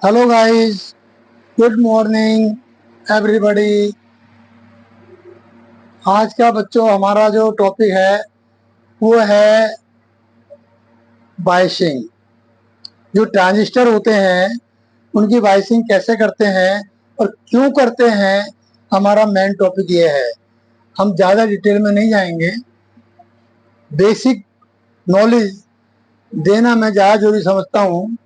Hello guys, good morning everybody. आज का बच्चों हमारा जो टॉपिक है वो है बाइसिंग। जो ट्रांजिस्टर होते हैं उनकी बाइसिंग कैसे करते हैं और क्यों करते हैं, हमारा मेन टॉपिक ये है। हम ज़्यादा डिटेल में नहीं जाएंगे, बेसिक नॉलेज देना मैं ज़्यादा जरूरी समझता हूँ।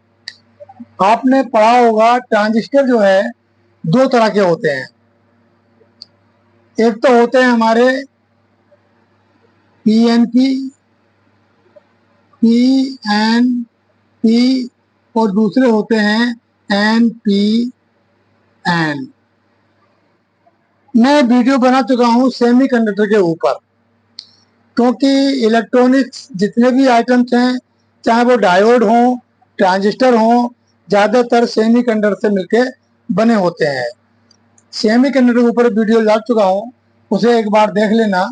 आपने पढ़ा होगा ट्रांजिस्टर जो है दो तरह के होते हैं। एक तो होते हैं हमारे पीएनपी, पीएनपी और दूसरे होते हैं एनपीएन। मैं वीडियो बना चुका हूँ सेमीकंडक्टर के ऊपर, क्योंकि इलेक्ट्रॉनिक्स जितने भी आइटम्स हैं, चाहे वो डायोड हो, ट्रांजिस्टर हो, ज़्यादातर सेमीकंडक्टर से मिलके बने होते हैं। सेमीकंडक्टर के ऊपर वीडियो ला चुका हूँ, उसे एक बार देख लेना।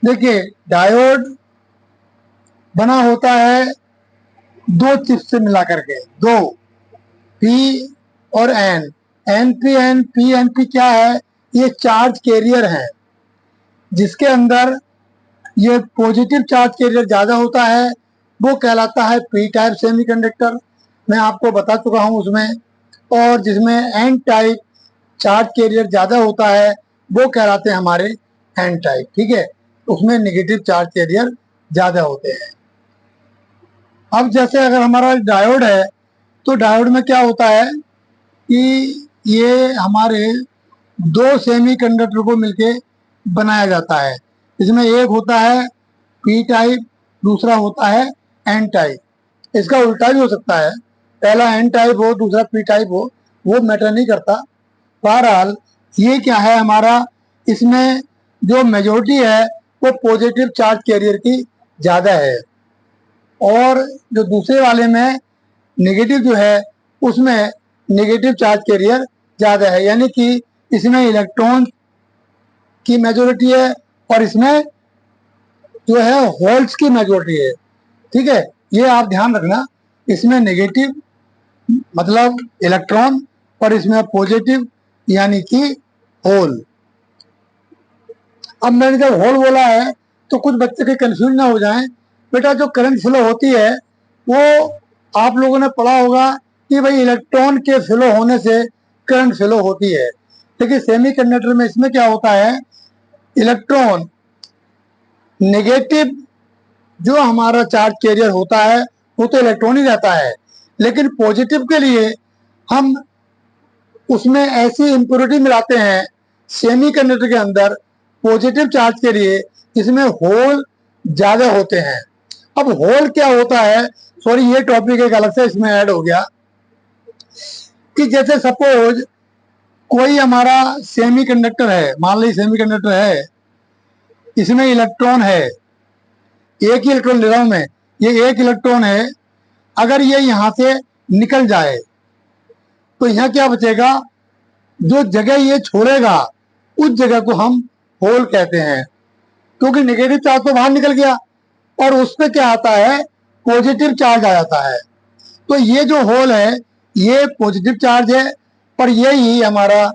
देखिए, डायोड बना होता है दो चिप्स से मिला करके, दो, पी और एन। एनपीएन पीएनपी क्या है? ये चार्ज कैरियर है, जिसके अंदर ये पॉजिटिव चार्ज कैरियर ज्यादा होता है, वो कहलाता है पी टाइप सेमीकंडक्टर। मैं आपको बता चुका हूं उसमें। और जिसमें एन टाइप चार्ज कैरियर ज्यादा होता है वो कहलाते हैं हमारे एन टाइप। ठीक है, उसमें नेगेटिव चार्ज कैरियर ज्यादा होते हैं। अब जैसे अगर हमारा डायोड है, तो डायोड में क्या होता है कि ये हमारे दो सेमीकंडक्टर को मिलके बनाया जाता है। इसमें एक होता है पी टाइप, दूसरा होता है एन टाइप। इसका उल्टा भी हो सकता है, पहला एन टाइप हो दूसरा पी टाइप हो, वो मैटर नहीं करता। बहरहाल ये क्या है हमारा, इसमें जो मेजोरिटी है वो पॉजिटिव चार्ज कैरियर की ज्यादा है, और जो दूसरे वाले में नेगेटिव जो है उसमें नेगेटिव चार्ज कैरियर ज्यादा है। यानी कि इसमें इलेक्ट्रॉन की मेजोरिटी है और इसमें जो है होल्स की मेजोरिटी है। ठीक है, ये आप ध्यान रखना। इसमें नेगेटिव मतलब इलेक्ट्रॉन और इसमें पॉजिटिव यानी कि होल। अब मैंने जब होल बोला है तो कुछ बच्चे के कंफ्यूज ना हो जाएं। बेटा, जो करंट फ्लो होती है वो आप लोगों ने पढ़ा होगा कि भाई इलेक्ट्रॉन के फ्लो होने से करंट फ्लो होती है। लेकिन सेमीकंडक्टर में इसमें क्या होता है, इलेक्ट्रॉन नेगेटिव जो हमारा चार्ज कैरियर होता है वो तो इलेक्ट्रॉन ही रहता है, लेकिन पॉजिटिव के लिए हम उसमें ऐसी इंप्योरिटी मिलाते हैं सेमीकंडक्टर के अंदर पॉजिटिव चार्ज के लिए, इसमें होल ज्यादा होते हैं। अब होल क्या होता है, सॉरी ये टॉपिक एक अलग से इसमें ऐड हो गया। कि जैसे सपोज कोई हमारा सेमीकंडक्टर है, मान लीजिए सेमीकंडक्टर है, इसमें इलेक्ट्रॉन है, एक ही इलेक्ट्रॉन ले रहा हूं मैं, ये एक इलेक्ट्रॉन है। अगर ये यहां से निकल जाए तो यहां क्या बचेगा, जो जगह ये छोड़ेगा उस जगह को हम होल कहते हैं, क्योंकि नेगेटिव चार्ज तो बाहर निकल गया और उस पर क्या आता है, पॉजिटिव चार्ज आ जाता है। तो ये जो होल है ये पॉजिटिव चार्ज है और यही हमारा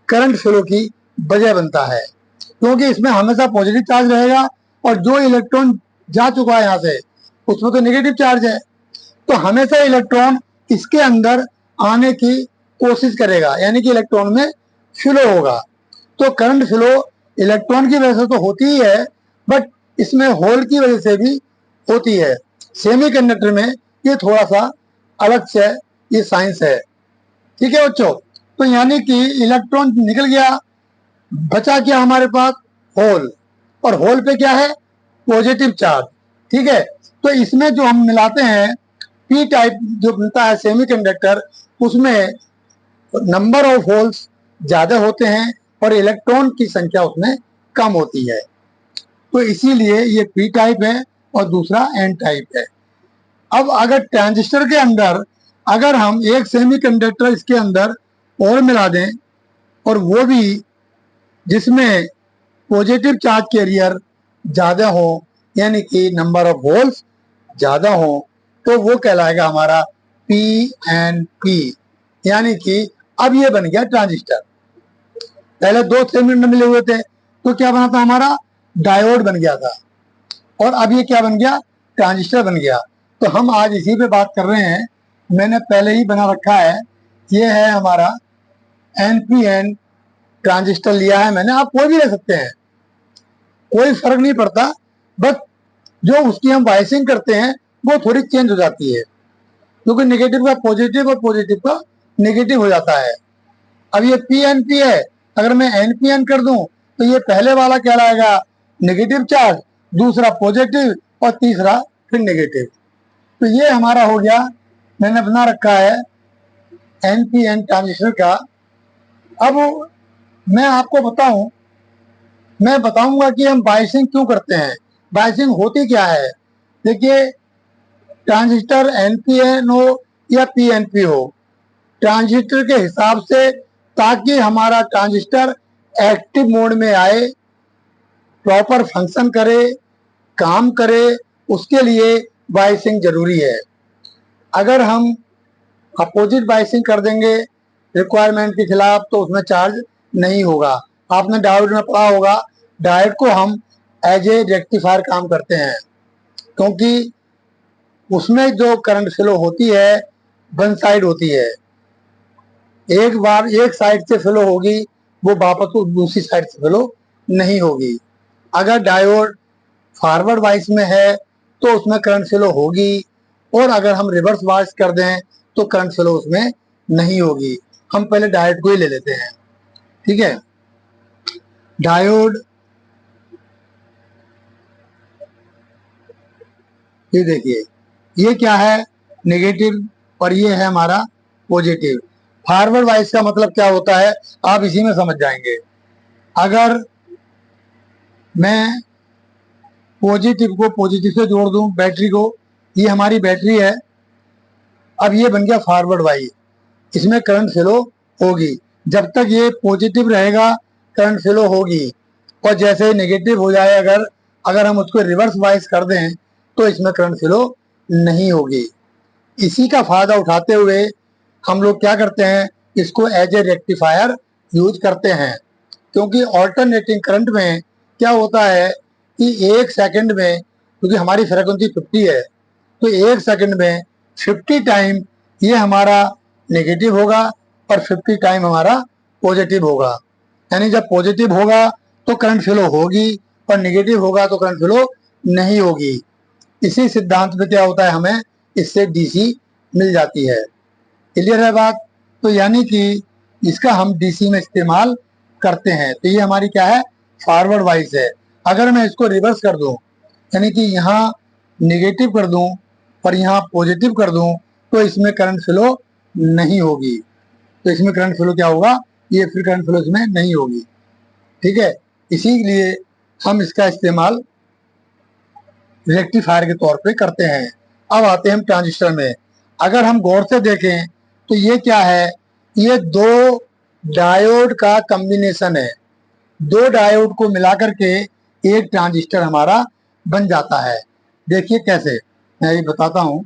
करंट फ्लो की वजह बनता है, क्योंकि इसमें हमेशा पॉजिटिव चार्ज रहेगा और जो इलेक्ट्रॉन जा चुका है यहां से उसमें तो नेगेटिव चार्ज है, तो हमेशा इलेक्ट्रॉन इसके अंदर आने की कोशिश करेगा, यानी कि इलेक्ट्रॉन में फ्लो होगा। तो करंट फ्लो इलेक्ट्रॉन की वजह से तो होती ही है, बट इसमें होल की वजह से भी होती है। सेमीकंडक्टर में ये थोड़ा सा अलग से ये साइंस है। ठीक है बच्चों, तो यानी कि इलेक्ट्रॉन निकल गया, बचा क्या हमारे पास, होल। और होल पे क्या है, पॉजिटिव चार्ज। ठीक है, तो इसमें जो हम मिलाते हैं पी टाइप जो मिलता है सेमीकंडक्टर, उसमें नंबर ऑफ होल्स ज्यादा होते हैं और इलेक्ट्रॉन की संख्या उसमें कम होती है। तो इसीलिए ये पी टाइप है और दूसरा एन टाइप है। अब अगर ट्रांजिस्टर के अंदर अगर हम एक सेमीकंडक्टर इसके अंदर और मिला दें, और वो भी जिसमें पॉजिटिव चार्ज कैरियर ज्यादा हो, यानी कि नंबर ऑफ होल्स ज्यादा हो, तो वो कहलाएगा हमारा PNP, यानी कि अब ये बन गया ट्रांजिस्टर। पहले दो सेगमेंट मिले हुए थे तो क्या बना था हमारा, डायोड बन गया था, और अब ये क्या बन गया, ट्रांजिस्टर बन गया। तो हम आज इसी पे बात कर रहे हैं। मैंने पहले ही बना रखा है, ये है हमारा NPN ट्रांजिस्टर लिया है मैंने, आप कोई भी ले सकते हैं, कोई फर्क नहीं पड़ता, बस जो उसकी हम वाइसिंग करते हैं वो थोड़ी चेंज हो जाती है, क्योंकि नेगेटिव का पॉजिटिव और पॉजिटिव का नेगेटिव हो जाता है। अब ये PNP है, अगर मैं NPN कर दूं तो ये पहले वाला कहलाएगा नेगेटिव चार्ज, दूसरा पॉजिटिव और तीसरा फिर नेगेटिव। तो ये हमारा हो गया, मैंने बना रखा है NPN ट्रांजिस्टर का। अब मैं आपको बताऊं, मैं बताऊंगा कि हम बायसिंग क्यों करते हैं, बायसिंग होती क्या है। देखिए, ट्रांजिस्टर NPN हो या PNP हो, ट्रांजिस्टर के हिसाब से, ताकि हमारा ट्रांजिस्टर एक्टिव मोड में आए, प्रॉपर फंक्शन करे, काम करे, उसके लिए बायसिंग जरूरी है। अगर हम अपोजिट बायसिंग कर देंगे रिक्वायरमेंट के खिलाफ तो उसमें चार्ज नहीं होगा। आपने डायोड में पढ़ा होगा, डायोड को हम एज ए रेक्टिफायर काम करते हैं, क्योंकि उसमें जो करंट फ्लो होती है वन साइड होती है, एक बार एक साइड से फ्लो होगी, वो वापस दूसरी साइड से फ्लो नहीं होगी। अगर डायोड फॉरवर्ड वाइस में है तो उसमें करंट फ्लो होगी, और अगर हम रिवर्स वाइस कर दें तो करंट फ्लो उसमें नहीं होगी। हम पहले डायोड को ही ले लेते हैं, ठीक है। डायोड, ये देखिए, ये क्या है, नेगेटिव, और ये है हमारा पॉजिटिव। फॉरवर्ड वाइस का मतलब क्या होता है, आप इसी में समझ जाएंगे। अगर मैं पॉजिटिव को पॉजिटिव से जोड़ दूं, बैटरी को, ये हमारी बैटरी है, अब ये बन गया फॉरवर्ड वाइस, इसमें करंट फ्लो होगी। जब तक ये पॉजिटिव रहेगा करंट फ्लो होगी, और जैसे ही नेगेटिव हो जाए, अगर अगर हम उसको रिवर्स वाइस कर दें तो इसमें करंट फ्लो नहीं होगी। इसी का फायदा उठाते हुए हम लोग क्या करते हैं, इसको एज ए रेक्टिफायर यूज करते हैं। क्योंकि ऑल्टरनेटिंग करंट में क्या होता है कि एक सेकंड में, क्योंकि हमारी फ्रिक्वेंसी 50 है, तो एक सेकंड में 50 टाइम ये हमारा नेगेटिव होगा और 50 टाइम हमारा पॉजिटिव होगा। यानी जब पॉजिटिव होगा तो करंट फ्लो होगी, और नेगेटिव होगा तो करंट फ्लो नहीं होगी। इसी सिद्धांत पे क्या होता है, हमें इससे डीसी मिल जाती है। क्लियर है बात। तो यानी कि इसका हम डीसी में इस्तेमाल करते हैं। तो ये हमारी क्या है, फॉरवर्ड वाइस है। अगर मैं इसको रिवर्स कर दूं, यानी कि यहाँ नेगेटिव कर दूं और यहाँ पॉजिटिव कर दूं, तो इसमें करंट फ्लो नहीं होगी। तो इसमें करंट फ्लो क्या होगा, ये फिर करंट फ्लो इसमें नहीं होगी, ठीक है। इसीलिए हम इसका इस्तेमाल रेक्टिफायर के तौर पे करते हैं। अब आते हैं हम ट्रांजिस्टर में। अगर हम गौर से देखें तो ये क्या है, ये दो डायोड का कॉम्बिनेशन है। दो डायोड को मिलाकर के एक ट्रांजिस्टर हमारा बन जाता है। देखिए कैसे, मैं ये बताता हूं।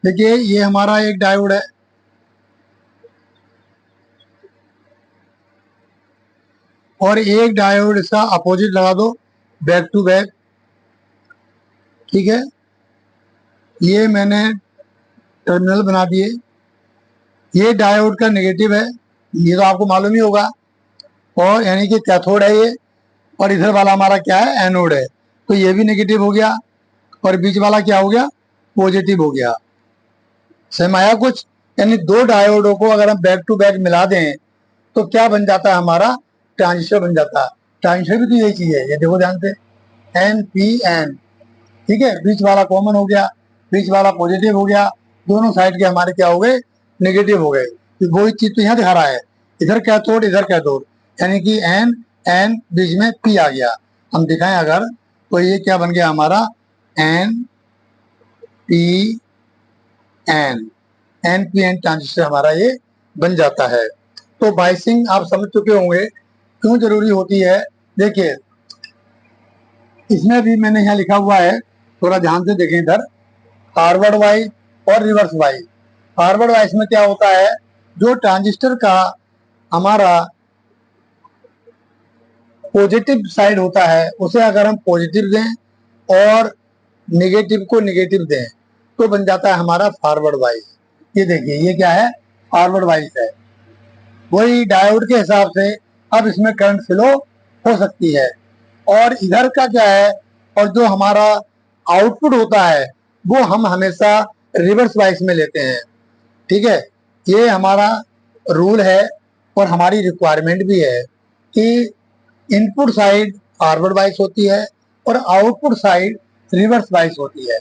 देखिए, ये हमारा एक डायोड है, और एक डायोड इसका अपोजिट लगा दो, बैक टू बैक, ठीक है। ये मैंने टर्मिनल बना दिए। ये डायोड का नेगेटिव है, ये तो आपको मालूम ही होगा, और यानी कि कैथोड है ये, और इधर वाला हमारा क्या है, एनोड है। तो ये भी नेगेटिव हो गया, और बीच वाला क्या हो गया, पॉजिटिव हो गया। समझ आया कुछ। यानी दो डायोडों को अगर हम बैक टू बैक मिला दें तो क्या बन जाता है, हमारा ट्रांजिस्टर बन जाता है। ट्रांजिस्टर भी तो यही चीज है, ये देखो ध्यान से, NPN, ठीक है। बीच वाला कॉमन हो गया, बीच वाला पॉजिटिव हो गया, दोनों साइड के हमारे क्या हो गए, नेगेटिव हो गए। तो वही चीज तो यहाँ दिखा रहा है, इधर कैथोड इधर कैथोड, यानी कि N बीच में P आ गया। हम दिखाएं अगर, तो ये क्या बन गया हमारा, NPN, NPN ट्रांजिस्टर हमारा ये बन जाता है। तो बाइसिंग आप समझ चुके होंगे क्यों जरूरी होती है। देखिए इसमें भी मैंने यहाँ लिखा हुआ है, थोड़ा ध्यान से देखें इधर, फॉरवर्ड वाइज और रिवर्स वाइज। फॉरवर्ड वाइज में क्या होता है, जो ट्रांजिस्टर का हमारा पॉजिटिव साइड होता है उसे अगर हम पॉजिटिव दें और नेगेटिव को नेगेटिव दें तो बन जाता है हमारा फॉरवर्ड वाइज। ये देखिए ये क्या है, फॉरवर्ड वाइज है। वही डायोड के हिसाब से अब इसमें करंट फ्लो हो सकती है। और इधर का क्या है, और जो हमारा आउटपुट होता है वो हम हमेशा रिवर्स वाइज में लेते हैं। ठीक है, ये हमारा रूल है और हमारी रिक्वायरमेंट भी है कि इनपुट साइड फॉरवर्ड वाइज होती है और आउटपुट साइड रिवर्स वाइज होती है।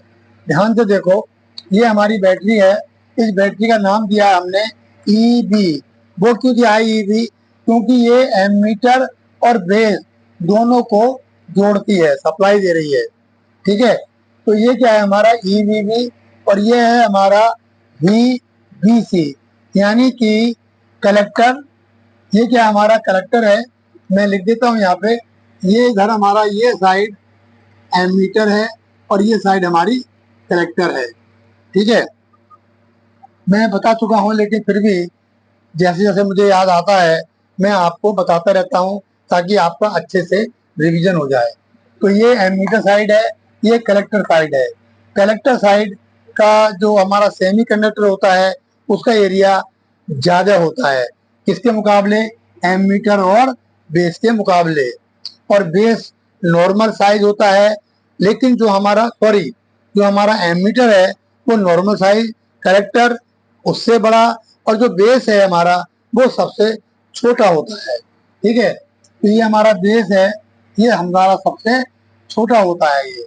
ध्यान से देखो, ये हमारी बैटरी है, इस बैटरी का नाम दिया हमने ईबी। वो क्यों दिया है ईबी, क्योंकि ये एमीटर और बेस दोनों को जोड़ती है, सप्लाई दे रही है। ठीक है, तो ये क्या है हमारा ईबीबी और ये है हमारा वीबीसी, यानी कि कलेक्टर। ये क्या हमारा कलेक्टर है, मैं लिख देता हूं यहाँ पे। ये इधर हमारा ये साइड एमीटर है और ये साइड हमारी कलेक्टर है। ठीक है, मैं बता चुका हूं लेकिन फिर भी जैसे जैसे मुझे याद आता है मैं आपको बताता रहता हूं ताकि आपका अच्छे से रिवीजन हो जाए। तो ये एमीटर साइड है, ये कलेक्टर साइड है। कलेक्टर साइड का जो हमारा सेमी कंडक्टर होता है उसका एरिया ज्यादा होता है किसके मुकाबले, एमीटर और बेस के मुकाबले। और बेस नॉर्मल साइज होता है, लेकिन जो हमारा एमीटर है वो नॉर्मल साइज, कलेक्टर उससे बड़ा, और जो बेस है हमारा वो सबसे छोटा होता है। ठीक है, तो ये हमारा बेस है, ये हमारा सबसे छोटा होता है ये।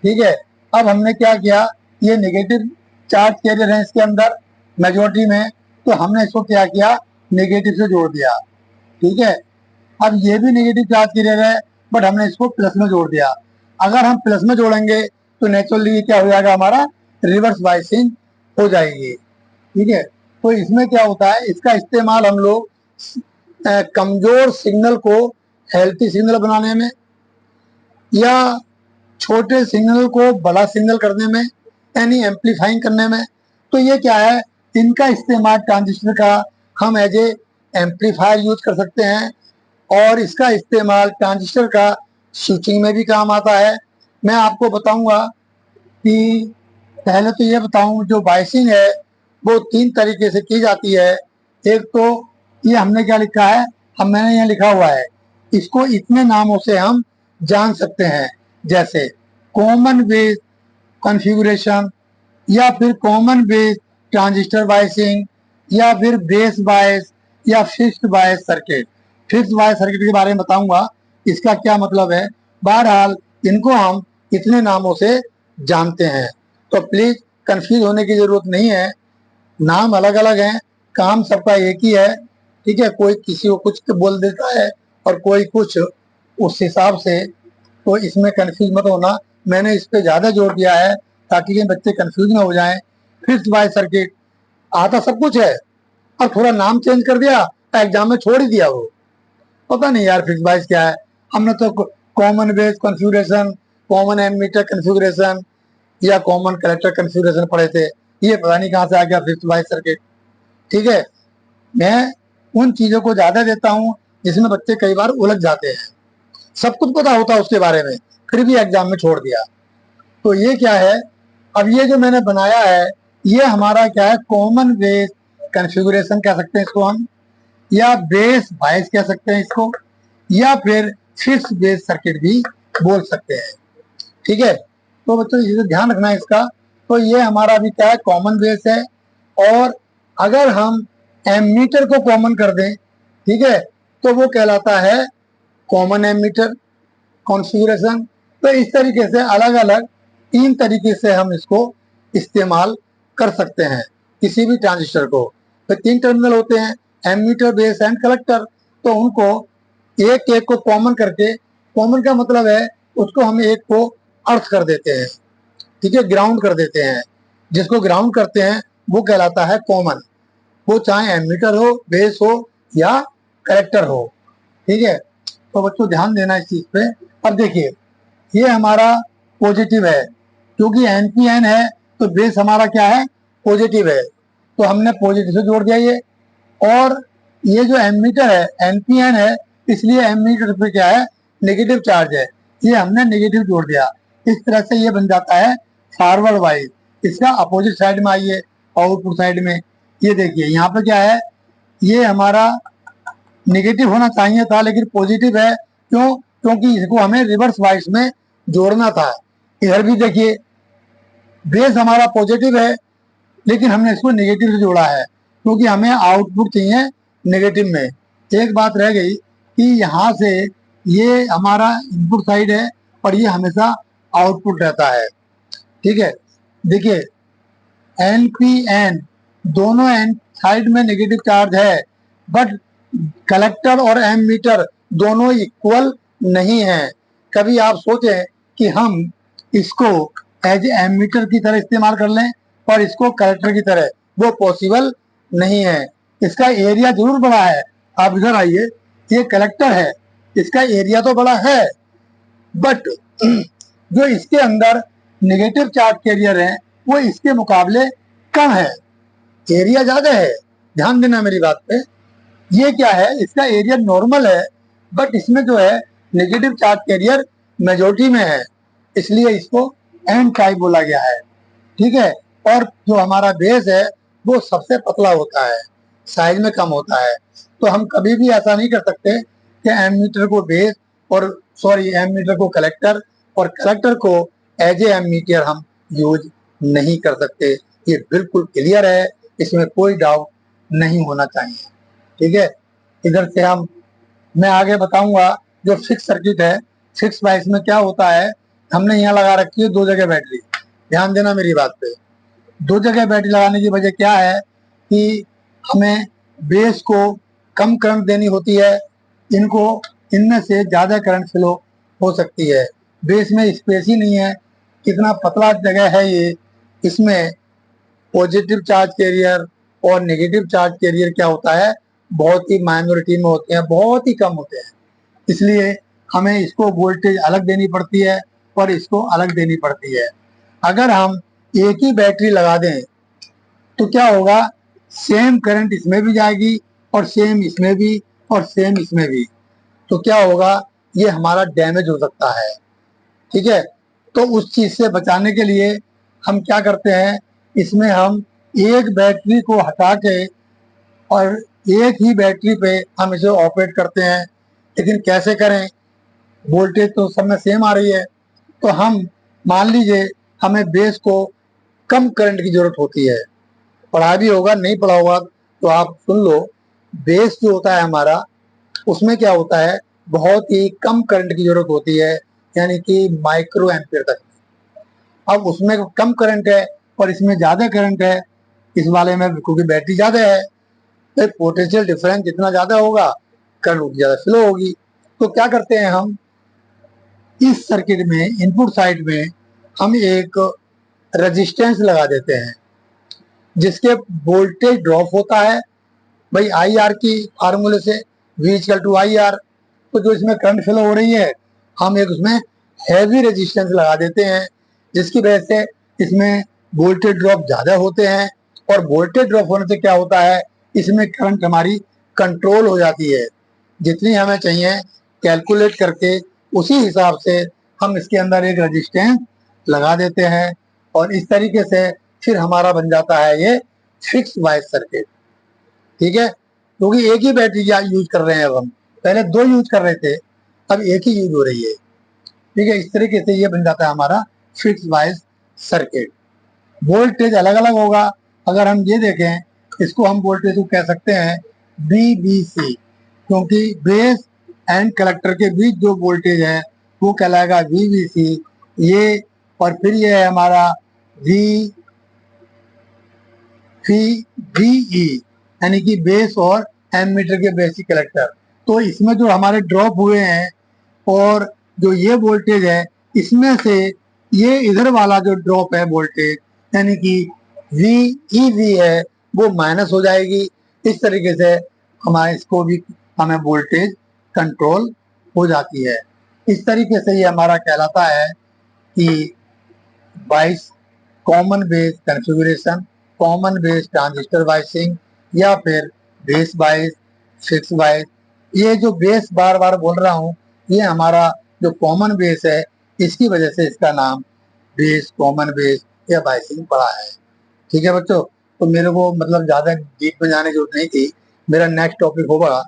ठीक है, अब हमने क्या किया, ये नेगेटिव चार्ज कैरियर है इसके अंदर मेजोरिटी में, तो हमने इसको क्या किया, नेगेटिव से जोड़ दिया। ठीक है, अब ये भी नेगेटिव चार्ज कैरियर है बट हमने इसको प्लस में जोड़ दिया। अगर हम प्लस में जोड़ेंगे तो नेचुरली क्या हो जाएगा, हमारा रिवर्स बाइसिंग हो जाएगी। ठीक है, तो इसमें क्या होता है, इसका इस्तेमाल हम लोग कमजोर सिग्नल को हेल्थी सिग्नल बनाने में या छोटे सिग्नल को बड़ा सिग्नल करने में, यानी एम्पलीफाइंग करने में। तो ये क्या है, इनका इस्तेमाल ट्रांजिस्टर का हम एज ए एम्पलीफायर यूज कर सकते हैं और इसका इस्तेमाल ट्रांजिस्टर का स्विचिंग में भी काम आता है। मैं आपको बताऊंगा कि पहले तो ये बताऊं, जो बाइसिंग है वो 3 तरीके से की जाती है। एक तो ये हमने क्या लिखा है, मैंने यहाँ लिखा हुआ है, इसको इतने नामों से हम जान सकते हैं, जैसे कॉमन बेस कॉन्फ़िगरेशन, या फिर कॉमन बेस ट्रांजिस्टर बाइसिंग, या फिर बेस बायस, या fixed bias circuit. Fixed bias circuit के बारे में बताऊंगा इसका क्या मतलब है। बहरहाल इनको हम इतने नामों से जानते हैं, तो प्लीज कंफ्यूज होने की जरूरत नहीं है। नाम अलग अलग हैं, काम सबका एक ही है। ठीक है, कोई किसी को कुछ बोल देता है और कोई कुछ, उस हिसाब से तो इसमें कंफ्यूज मत होना। मैंने इस पे ज्यादा जोर दिया है ताकि ये बच्चे कंफ्यूज ना हो जाएं। फिक्स्ड बाय सर्किट आता सब कुछ है और थोड़ा नाम चेंज कर दिया, एग्जाम में छोड़ ही दिया। वो पता नहीं यार फिक्स्ड बायस क्या है। हमने तो common base configuration, common ammeter configuration या कॉमन कलेक्टर कॉन्फ़िगरेशन पढ़े थे, ये पता नहीं कहाँ से आ गया फिक्स्ड बायस सर्किट। ठीक है, मैं उन चीजों को ज्यादा देता हूँ जिसमें बच्चे कई बार उलझ जाते हैं। सब कुछ पता होता है उसके बारे में, फिर भी एग्जाम में छोड़ दिया। तो ये क्या है, अब ये जो मैंने बनाया है ये हमारा क्या है, कॉमन बेस कॉन्फ़िगरेशन कह सकते हैं इसको हम, या बेस बायस कह सकते हैं इसको, या फिर फिक्स्ड बेस सर्किट भी बोल सकते हैं। ठीक है, तो बच्चों इसे ध्यान रखना है इसका। तो ये हमारा अभी क्या है, कॉमन बेस है। और अगर हम एमीटर को कॉमन कर दें, ठीक है, तो वो कहलाता है कॉमन एमीटर कॉन्फ़िगरेशन। तो इस तरीके से अलग अलग 3 तरीके से हम इसको इस्तेमाल कर सकते हैं किसी भी ट्रांजिस्टर को। तो 3 टर्मिनल होते हैं, एमीटर बेस एंड कलेक्टर। तो उनको एक एक को कॉमन करके, कॉमन का मतलब है उसको हम एक को अर्थ कर देते हैं, ठीक है, ग्राउंड कर देते हैं। जिसको ग्राउंड करते हैं वो कहलाता है कॉमन। वो चाहे एमीटर हो, बेस हो या कलेक्टर हो। ठीक है, तो बच्चों ध्यान देना इस चीज पे। अब देखिए ये हमारा पॉजिटिव है, क्योंकि NPN है तो बेस हमारा क्या है, पॉजिटिव है, तो हमने पॉजिटिव से जोड़ दिया ये। और ये जो एमीटर है NPN है, इसलिए एमीटर पे क्या है, नेगेटिव चार्ज है, ये हमने नेगेटिव जोड़ दिया। इस तरह से ये बन जाता है फॉरवर्ड वाइज। इसका अपोजिट साइड में आइए, आउटपुट साइड में, ये देखिए यहाँ पे क्या है, ये हमारा नेगेटिव होना चाहिए था लेकिन पॉजिटिव है। क्यों? क्योंकि इसको हमें रिवर्स वाइज में जोड़ना था। इधर भी देखिए बेस हमारा पॉजिटिव है लेकिन हमने इसको नेगेटिव से जोड़ा है, क्योंकि हमें आउटपुट चाहिए नेगेटिव में। एक बात रह गई कि यहाँ से ये हमारा इनपुट साइड है और ये हमेशा आउटपुट रहता है। ठीक है, देखिए NPN दोनों एन साइड में नेगेटिव चार्ज है, बट कलेक्टर और एमीटर दोनों इक्वल नहीं है। कभी आप सोचें कि हम इसको एज एमीटर की तरह इस्तेमाल कर लें और इसको कलेक्टर की तरह, वो पॉसिबल नहीं है। इसका एरिया जरूर बड़ा है, आप इधर आइए, ये कलेक्टर है, इसका एरिया तो बड़ा है, बट जो इसके अंदर नेगेटिव चार्ज कैरियर है वो इसके मुकाबले कम है, एरिया ज्यादा है। ध्यान देना मेरी बात पे। ये क्या है, इसका एरिया नॉर्मल है, बट इसमें जो है नेगेटिव चार्ज कैरियर मेजोरिटी में है, इसलिए इसको एन टाइप बोला गया है। ठीक है, और जो हमारा बेस है वो सबसे पतला होता है, साइज में कम होता है। तो हम कभी भी ऐसा नहीं कर सकते कि एमीटर को बेस और एमीटर को कलेक्टर और कलेक्टर को एज ए एमीटर हम यूज नहीं कर सकते। ये बिल्कुल क्लियर है, इसमें कोई डाउट नहीं होना चाहिए। ठीक है, इधर से मैं आगे बताऊंगा जो फिक्स सर्किट है। फिक्स वाइस में क्या होता है, हमने यहाँ लगा रखी है 2 जगह बैटरी। ध्यान देना मेरी बात पे। 2 जगह बैटरी लगाने की वजह क्या है कि हमें बेस को कम करंट देनी होती है, इनको इनमें से ज्यादा करंट फ्लो हो सकती है। बेस में स्पेस ही नहीं है, कितना पतला जगह है ये, इसमें पॉजिटिव चार्ज कैरियर और नेगेटिव चार्ज कैरियर क्या होता है, बहुत ही माइनॉरिटी में होते हैं, बहुत ही कम होते हैं। इसलिए हमें इसको वोल्टेज अलग देनी पड़ती है और इसको अलग देनी पड़ती है। अगर हम एक ही बैटरी लगा दें तो क्या होगा, सेम करंट इसमें भी जाएगी और सेम इसमें भी और सेम इसमें भी, तो क्या होगा, ये हमारा डैमेज हो सकता है। ठीक है, तो उस चीज से बचाने के लिए हम क्या करते हैं, इसमें हम एक बैटरी को हटा के और एक ही बैटरी पे हम इसे ऑपरेट करते हैं। लेकिन कैसे करें, वोल्टेज तो सब में सेम आ रही है, तो हम मान लीजिए हमें बेस को कम करंट की जरूरत होती है। पढ़ा भी होगा, नहीं पढ़ा होगा तो आप सुन लो। बेस जो होता है हमारा, उसमें क्या होता है, बहुत ही कम करंट की जरूरत होती है, यानी कि माइक्रो एम्पियर तक। अब उसमें कम करंट है और इसमें ज्यादा करंट है, इस वाले में क्योंकि बैटरी ज्यादा है, तो पोटेंशियल डिफरेंस जितना ज्यादा होगा करंट उतनी ज्यादा फ्लो होगी। तो क्या करते हैं हम, इस सर्किट में इनपुट साइड में हम एक रेजिस्टेंस लगा देते हैं जिसके वोल्टेज ड्रॉप होता है भाई IR की फार्मूले से, V=IR। तो जो इसमें करंट फ्लो हो रही है, हम एक उसमें हैवी रेजिस्टेंस लगा देते हैं, जिसकी वजह से इसमें वोल्टेज ड्रॉप ज्यादा होते हैं। और वोल्टेज ड्रॉप होने से क्या होता है, इसमें करंट हमारी कंट्रोल हो जाती है, जितनी हमें चाहिए कैलकुलेट करके उसी हिसाब से हम इसके अंदर एक रेजिस्टेंस लगा देते हैं। और इस तरीके से फिर हमारा बन जाता है ये फिक्स वाइज सर्किट। ठीक है, क्योंकि एक ही बैटरी यूज कर रहे हैं, अब हम पहले 2 यूज कर रहे थे, अब एक ही यूज हो रही है। ठीक है, इस तरीके से ये बन जाता है हमारा फिक्स वाइज सर्किट। वोल्टेज अलग अलग होगा। अगर हम ये देखें, इसको हम वोल्टेज को कह सकते हैं VBC, क्योंकि बेस एंड कलेक्टर के बीच जो वोल्टेज है वो कहलाएगा VBC। ये और फिर ये है हमारा VE, यानी कि बेस और एमीटर के बेसिक कलेक्टर। तो इसमें जो हमारे ड्रॉप हुए हैं और जो ये वोल्टेज है, इसमें से ये इधर वाला जो ड्रॉप है वोल्टेज, यानी कि VEV है, वो माइनस हो जाएगी। इस तरीके से हमारे इसको भी हमें वोल्टेज कंट्रोल हो जाती है। इस तरीके से ये हमारा कहलाता है कि 22 common base configuration, common base transistor biasing या फिर बेस बायस, फिक्स बायस। ये जो बेस बार बार बोल रहा हूँ, ये हमारा जो कॉमन बेस है, इसकी वजह से इसका नाम बेस, कॉमन बेस या बायसिंग पड़ा है। ठीक है बच्चों, तो मेरे को मतलब ज्यादा डीप में जाने की जरूरत नहीं थी। मेरा नेक्स्ट टॉपिक होगा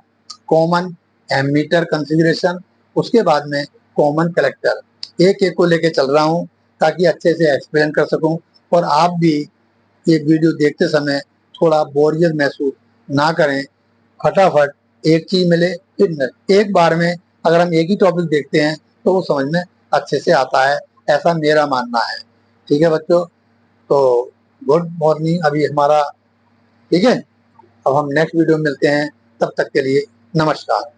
कॉमन एमीटर कॉन्फ़िगरेशन, उसके बाद में कॉमन कलेक्टर। एक एक को लेके चल रहा हूँ ताकि अच्छे से एक्सप्लेन कर सकूं और आप भी ये वीडियो देखते समय थोड़ा बोरियत महसूस ना करें। फटाफट एक चीज मिले फिर न, एक बार में अगर हम एक ही टॉपिक देखते हैं तो वो समझ में अच्छे से आता है, ऐसा मेरा मानना है। ठीक है बच्चों, तो गुड मॉर्निंग अभी हमारा। ठीक है, अब हम नेक्स्ट वीडियो में मिलते हैं, तब तक के लिए नमस्कार।